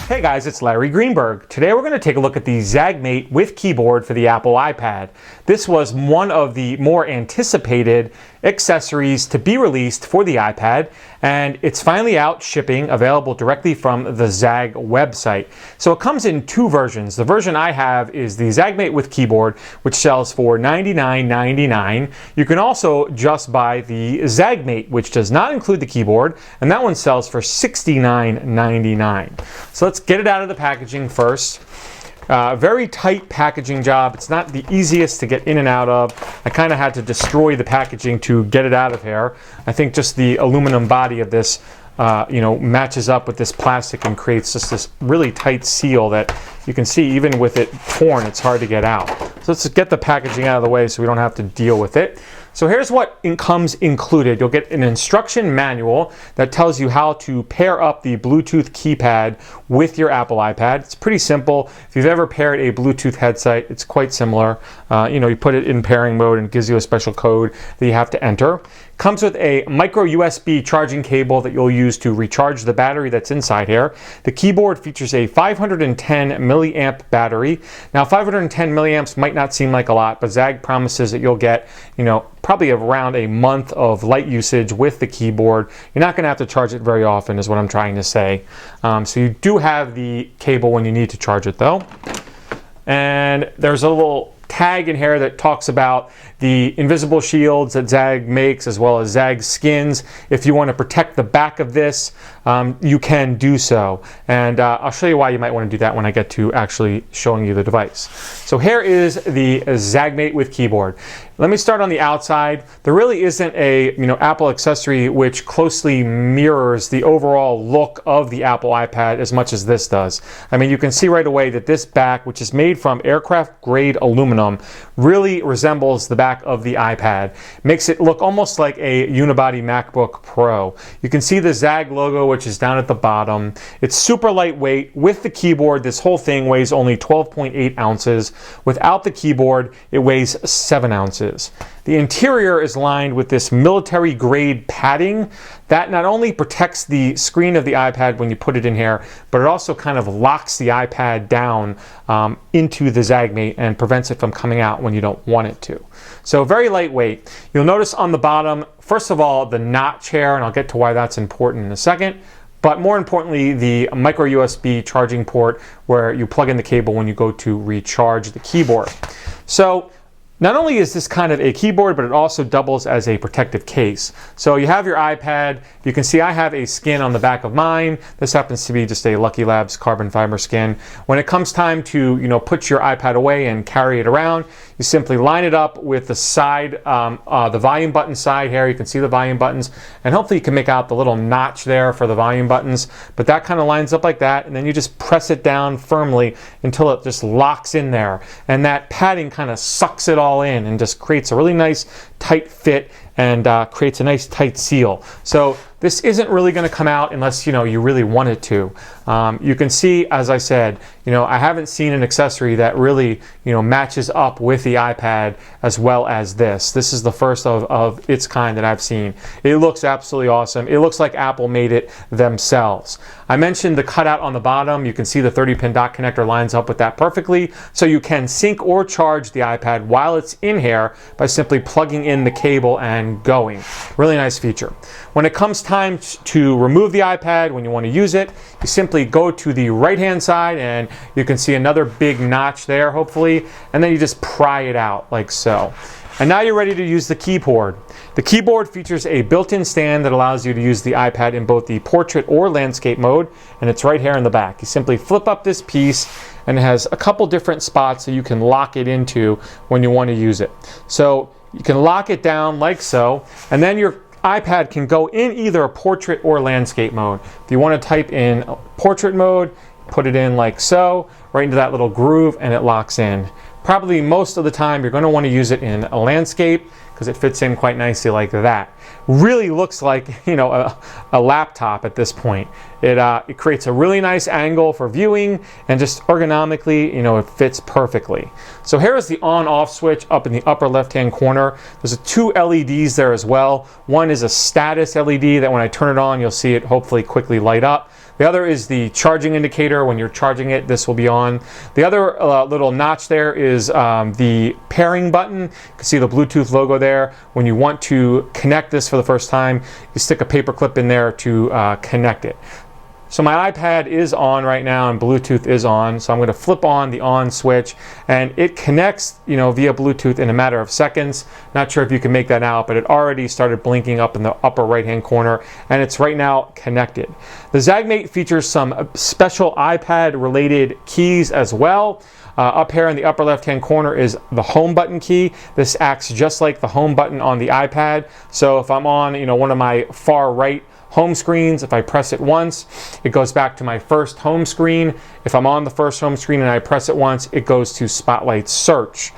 Hey guys, it's Larry Greenberg. Today we're going to take a look at the ZAGGmate with keyboard for the Apple iPad. This was one of the more anticipated accessories to be released for the iPad, and it's finally out shipping, available directly from the ZAGG website. So it comes in two versions. The version I have is the ZAGGmate with keyboard, which sells for $99.99. You can also just buy the ZAGGmate, which does not include the keyboard, and that one sells for $69.99. So let's get it out of the packaging first. Very tight packaging job. It's not the easiest to get in and out of. I kind of had to destroy the packaging to get it out of here. I think just the aluminum body of this matches up with this plastic and creates just this really tight seal that you can see even with it torn, it's hard to get out. So let's get the packaging out of the way so we don't have to deal with it. So here's what comes included. You'll get an instruction manual that tells you how to pair up the Bluetooth keypad with your Apple iPad. It's pretty simple. If you've ever paired a Bluetooth headset, it's quite similar. You put it in pairing mode and it gives you a special code that you have to enter. Comes with a micro USB charging cable that you'll use to recharge the battery that's inside here. The keyboard features a 510 milliamp battery. Now 510 milliamps might not seem like a lot, but ZAGG promises that you'll get, probably around a month of light usage with the keyboard. You're not going to have to charge it very often is what I'm trying to say. So you do have the cable when you need to charge it though. And there's a little tag in here that talks about the invisible shields that ZAGG makes, as well as ZAGG skins. If you want to protect the back of this, you can do so. And I'll show you why you might want to do that when I get to actually showing you the device. So here is the ZAGGmate with keyboard. Let me start on the outside. There really isn't a Apple accessory which closely mirrors the overall look of the Apple iPad as much as this does. I mean, you can see right away that this back, which is made from aircraft grade aluminum, really resembles the back of the iPad. Makes it look almost like a unibody MacBook Pro. You can see the ZAGG logo, which is down at the bottom. It's super lightweight. With the keyboard, this whole thing weighs only 12.8 ounces. Without the keyboard, it weighs 7 ounces. The interior is lined with this military grade padding that not only protects the screen of the iPad when you put it in here, but it also kind of locks the iPad down into the ZAGGmate and prevents it from coming out when you don't want it to. So very lightweight. You'll notice on the bottom, first of all, the notch here, and I'll get to why that's important in a second. But more importantly, the micro USB charging port where you plug in the cable when you go to recharge the keyboard. So not only is this kind of a keyboard, but it also doubles as a protective case. So you have your iPad. You can see I have a skin on the back of mine. This happens to be just a Lucky Labs carbon fiber skin. When it comes time to put your iPad away and carry it around, you simply line it up with the side, the volume button side here. You can see the volume buttons, and hopefully you can make out the little notch there for the volume buttons. But that kind of lines up like that, and then you just press it down firmly until it just locks in there. And that padding kind of sucks it all in and just creates a really nice tight fit and creates a nice tight seal. So this isn't really going to come out unless you really want it to. You can see, as I said, I haven't seen an accessory that really matches up with the iPad as well as this. This is the first of its kind that I've seen. It looks absolutely awesome. It looks like Apple made it themselves. I mentioned the cutout on the bottom. You can see the 30-pin dock connector lines up with that perfectly. So you can sync or charge the iPad while it's in here by simply plugging in the cable and going. Really nice feature. When it comes time to remove the iPad, when you want to use it, you simply go to the right-hand side and you can see another big notch there, hopefully, and then you just pry it out like so. And now you're ready to use the keyboard. The keyboard features a built-in stand that allows you to use the iPad in both the portrait or landscape mode, and it's right here in the back. You simply flip up this piece, and it has a couple different spots that you can lock it into when you want to use it. So you can lock it down like so, and then your iPad can go in either a portrait or landscape mode. If you want to type in portrait mode, put it in like so, right into that little groove, and it locks in. Probably most of the time you're going to want to use it in a landscape because it fits in quite nicely like that. Really looks like a laptop at this point. It creates a really nice angle for viewing, and just ergonomically it fits perfectly. So here is the on-off switch up in the upper left-hand corner. There's two LEDs there as well. One is a status LED that when I turn it on you'll see it hopefully quickly light up. The other is the charging indicator. When you're charging it, this will be on. The other little notch there is the pairing button. You can see the Bluetooth logo there. When you want to connect this for the first time, you stick a paper clip in there to connect it. So my iPad is on right now and Bluetooth is on. So I'm going to flip on the on switch and it connects, via Bluetooth in a matter of seconds. Not sure if you can make that out, but it already started blinking up in the upper right hand corner and it's right now connected. The ZAGGmate features some special iPad related keys as well. Up here in the upper left hand corner is the home button key. This acts just like the home button on the iPad. So if I'm on one of my far right home screens, if I press it once, it goes back to my first home screen. If I'm on the first home screen and I press it once, it goes to Spotlight Search.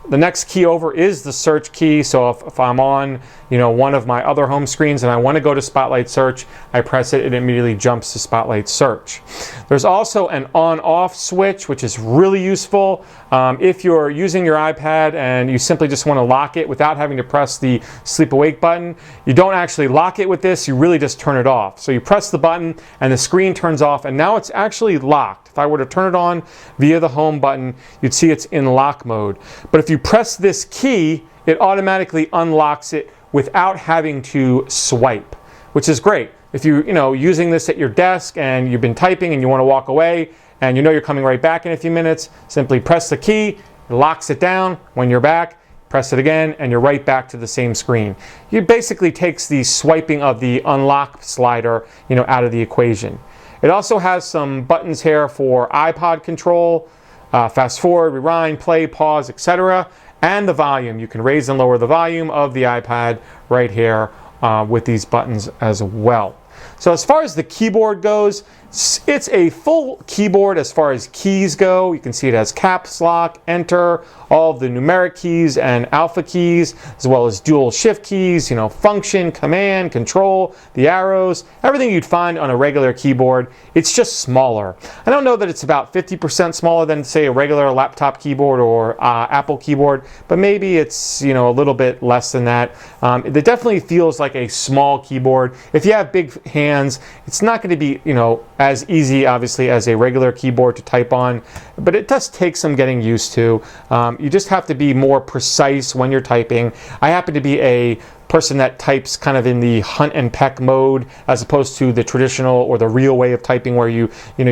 The next key over is the search key. So if I'm on one of my other home screens and I want to go to Spotlight Search, I press it, it immediately jumps to Spotlight Search. There's also an on-off switch, which is really useful. If you're using your iPad and you simply just want to lock it without having to press the sleep awake button, you don't actually lock it with this, you really just turn it off. So you press the button and the screen turns off and now it's actually locked. If I were to turn it on via the home button, you'd see it's in lock mode. But if you press this key, it automatically unlocks it without having to swipe, which is great. If you're using this at your desk and you've been typing and you want to walk away and you're coming right back in a few minutes, simply press the key, it locks it down. When you're back, press it again and you're right back to the same screen. It basically takes the swiping of the unlock slider out of the equation. It also has some buttons here for iPod control, fast forward, rewind, play, pause, etc. And the volume. You can raise and lower the volume of the iPad right here with these buttons as well. So as far as the keyboard goes, it's a full keyboard as far as keys go. You can see it has caps lock, enter, all of the numeric keys and alpha keys, as well as dual shift keys, function, command, control, the arrows, everything you'd find on a regular keyboard. It's just smaller. I don't know that it's about 50% smaller than, say, a regular laptop keyboard or Apple keyboard, but maybe it's, a little bit less than that. It definitely feels like a small keyboard. If you have big hands, it's not going to be, as easy, obviously, as a regular keyboard to type on, but it does take some getting used to. You just have to be more precise when you're typing. I happen to be a person that types kind of in the hunt and peck mode as opposed to the traditional or the real way of typing where your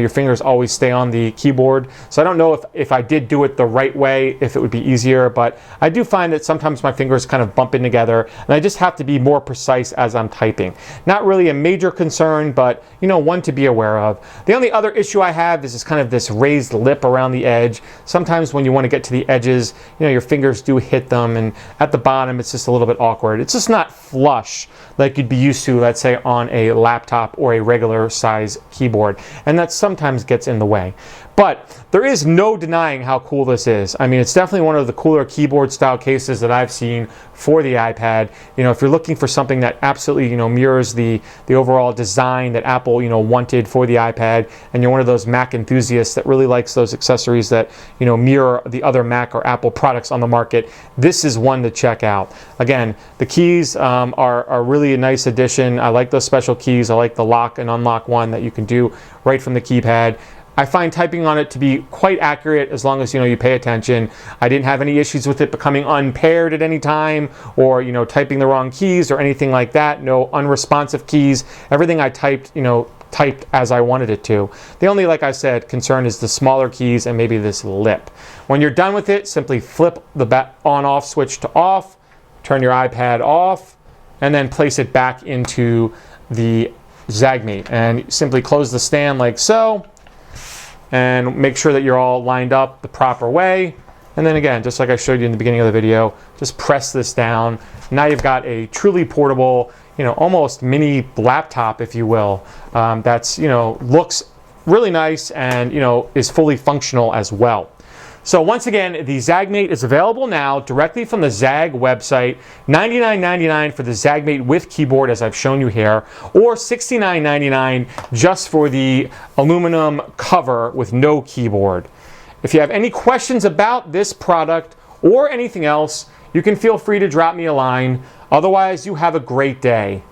fingers always stay on the keyboard. So I don't know if I did do it the right way, if it would be easier, but I do find that sometimes my fingers kind of bump in together and I just have to be more precise as I'm typing. Not really a major concern, but one to be aware of. The only other issue I have is kind of this raised lip around the edge. Sometimes when you want to get to the edges, your fingers do hit them, and at the bottom it's just a little bit awkward. It's just not flush like you'd be used to, let's say, on a laptop or a regular size keyboard, and that sometimes gets in the way. But there is no denying how cool this is. I mean, it's definitely one of the cooler keyboard style cases that I've seen for the iPad. If you're looking for something that absolutely mirrors the overall design that Apple wanted for the iPad, and you're one of those Mac enthusiasts that really likes those accessories that mirror the other Mac or Apple products on the market, this is one to check out. Again, the keys are really a nice addition. I like those special keys. I like the lock and unlock one that you can do right from the keypad. I find typing on it to be quite accurate as long as you pay attention. I didn't have any issues with it becoming unpaired at any time, or typing the wrong keys or anything like that. No unresponsive keys. Everything I typed typed as I wanted it to. The only, like I said, concern is the smaller keys and maybe this lip. When you're done with it, simply flip the on-off switch to off, turn your iPad off, and then place it back into the ZAGGmate. And simply close the stand like so, and make sure that you're all lined up the proper way. And then again, just like I showed you in the beginning of the video, just press this down. Now you've got a truly portable, almost mini laptop, if you will, that's, looks really nice and, is fully functional as well. So once again, the ZAGGmate is available now directly from the ZAGG website. $99.99 for the ZAGGmate with keyboard, as I've shown you here, or $69.99 just for the aluminum cover with no keyboard. If you have any questions about this product or anything else, you can feel free to drop me a line. Otherwise, you have a great day.